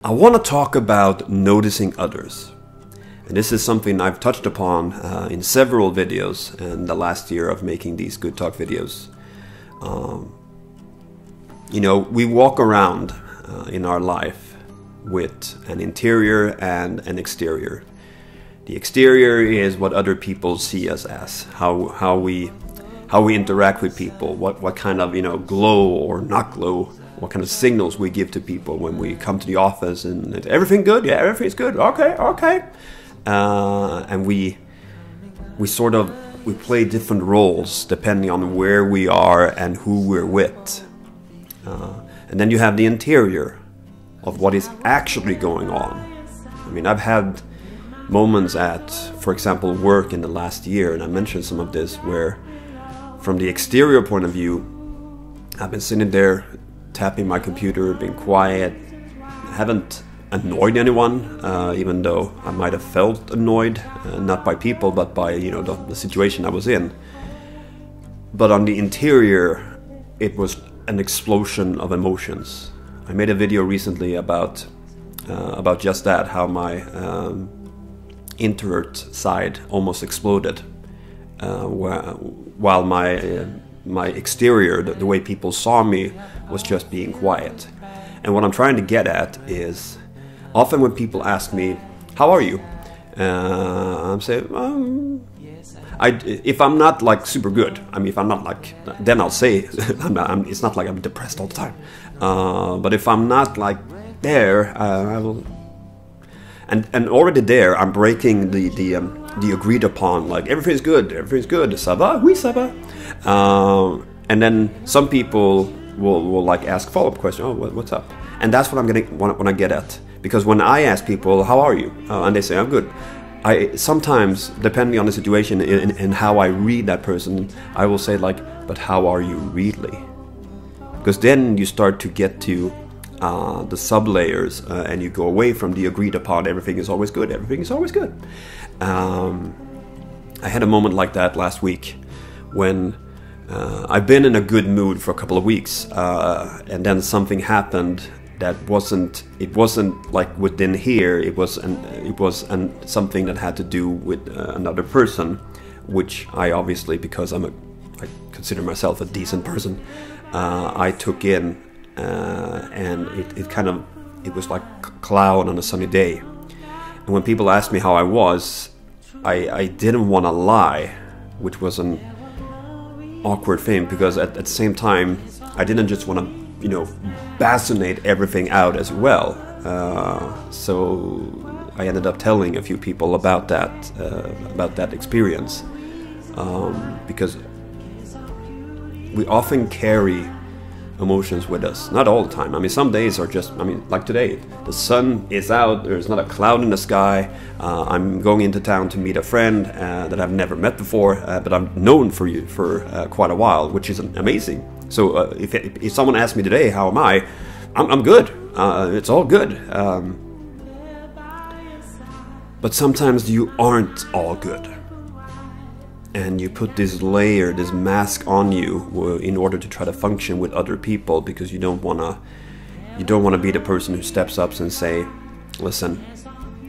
I want to talk about noticing others. And this is something I've touched upon in several videos in the last year of making these Good Talk videos. You know, we walk around in our life with an interior and an exterior. The exterior is what other people see us as, how we interact with people, what kind of, you know, glow or not glow, what kind of signals we give to people when we come to the office and everything good? Yeah, everything's good. Okay. And we play different roles depending on where we are and who we're with. And then you have the interior of what is actually going on. I mean, I've had moments at, for example, work in the last year, and I mentioned some of this, where from the exterior point of view, I've been sitting there tapping my computer, being quiet, haven't annoyed anyone, even though I might have felt annoyed, not by people, but by, you know, the situation I was in. But on the interior, it was an explosion of emotions. I made a video recently about just that, how my introvert side almost exploded, while my exterior, the way people saw me, was just being quiet. And what I'm trying to get at is, often when people ask me, how are you? I'm saying, if I'm not like super good, I mean, if I'm not like, then I'll say, it's not like I'm depressed all the time. But if I'm not like there, I will. And already there, I'm breaking the agreed upon, like, everything's good, ça va? Oui, ça va. And then some people will like ask follow-up questions. Oh, what's up? And that's what I'm gonna when I get at, because when I ask people, how are you? And they say, I'm good. I sometimes, depending on the situation and how I read that person, I will say like, but how are you really? Because then you start to get to the sub-layers, and you go away from the agreed upon, everything is always good, I had a moment like that last week when I've been in a good mood for a couple of weeks, and then something happened that wasn't like within here, it was something that had to do with another person, which I obviously, because I consider myself a decent person, I took in, and it was like a cloud on a sunny day. And when people asked me how I was, I didn't want to lie, which was an awkward thing, because at the same time I didn't just want to, you know, basinate everything out as well. So I ended up telling a few people about that experience, because we often carry emotions with us, not all the time. I mean, some days are just, I mean, like today, the sun is out, there's not a cloud in the sky, I'm going into town to meet a friend that I've never met before, but I've known for quite a while, which is amazing. So if someone asks me today, how am I? I'm good. It's all good. But sometimes you aren't all good. And you put this layer, this mask on you in order to try to function with other people, because you don't want to be the person who steps up and say, listen,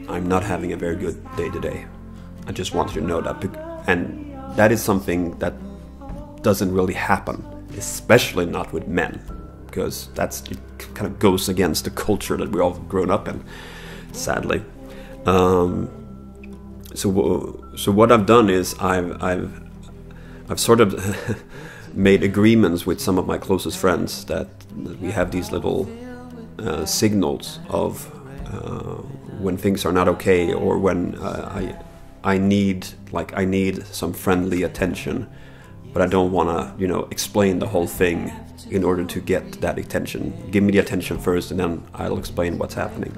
I'm not having a very good day today. I just want you to know that. And that is something that doesn't really happen, especially not with men, because it kind of goes against the culture that we're all grown up in, sadly. So what I've done is I've sort of made agreements with some of my closest friends that we have these little signals of when things are not okay, or when I need some friendly attention, but I don't want to, you know, explain the whole thing in order to get that attention. Give me the attention first, and then I'll explain what's happening.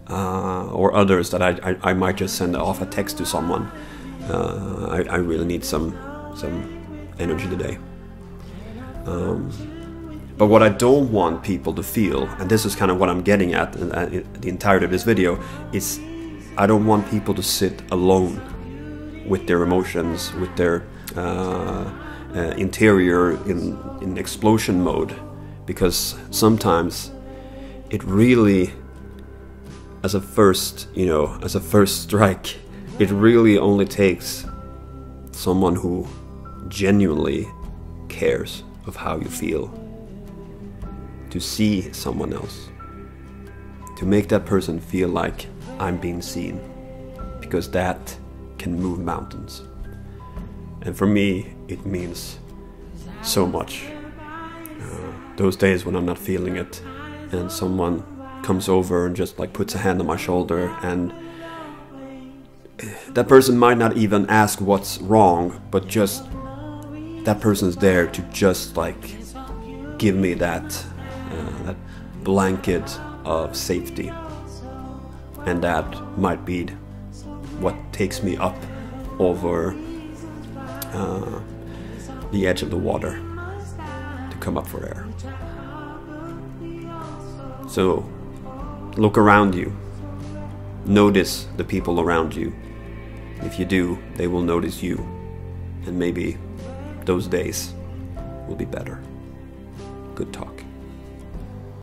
Or others that I might just send off a text to someone. I really need some energy today. But what I don't want people to feel, and this is kind of what I'm getting at the entirety of this video, is I don't want people to sit alone with their emotions, with their interior in explosion mode, because sometimes it really, as a first strike, it really only takes someone who genuinely cares of how you feel to see someone else, to make that person feel like I'm being seen, because that can move mountains. And for me, it means so much. Those days when I'm not feeling it, and someone comes over and just like puts a hand on my shoulder, and that person might not even ask what's wrong, but just that person's there to just like give me that blanket of safety. And that might be what takes me up over the edge of the water to come up for air. So look around you. Notice the people around you. If you do, they will notice you. And maybe those days will be better. Good talk.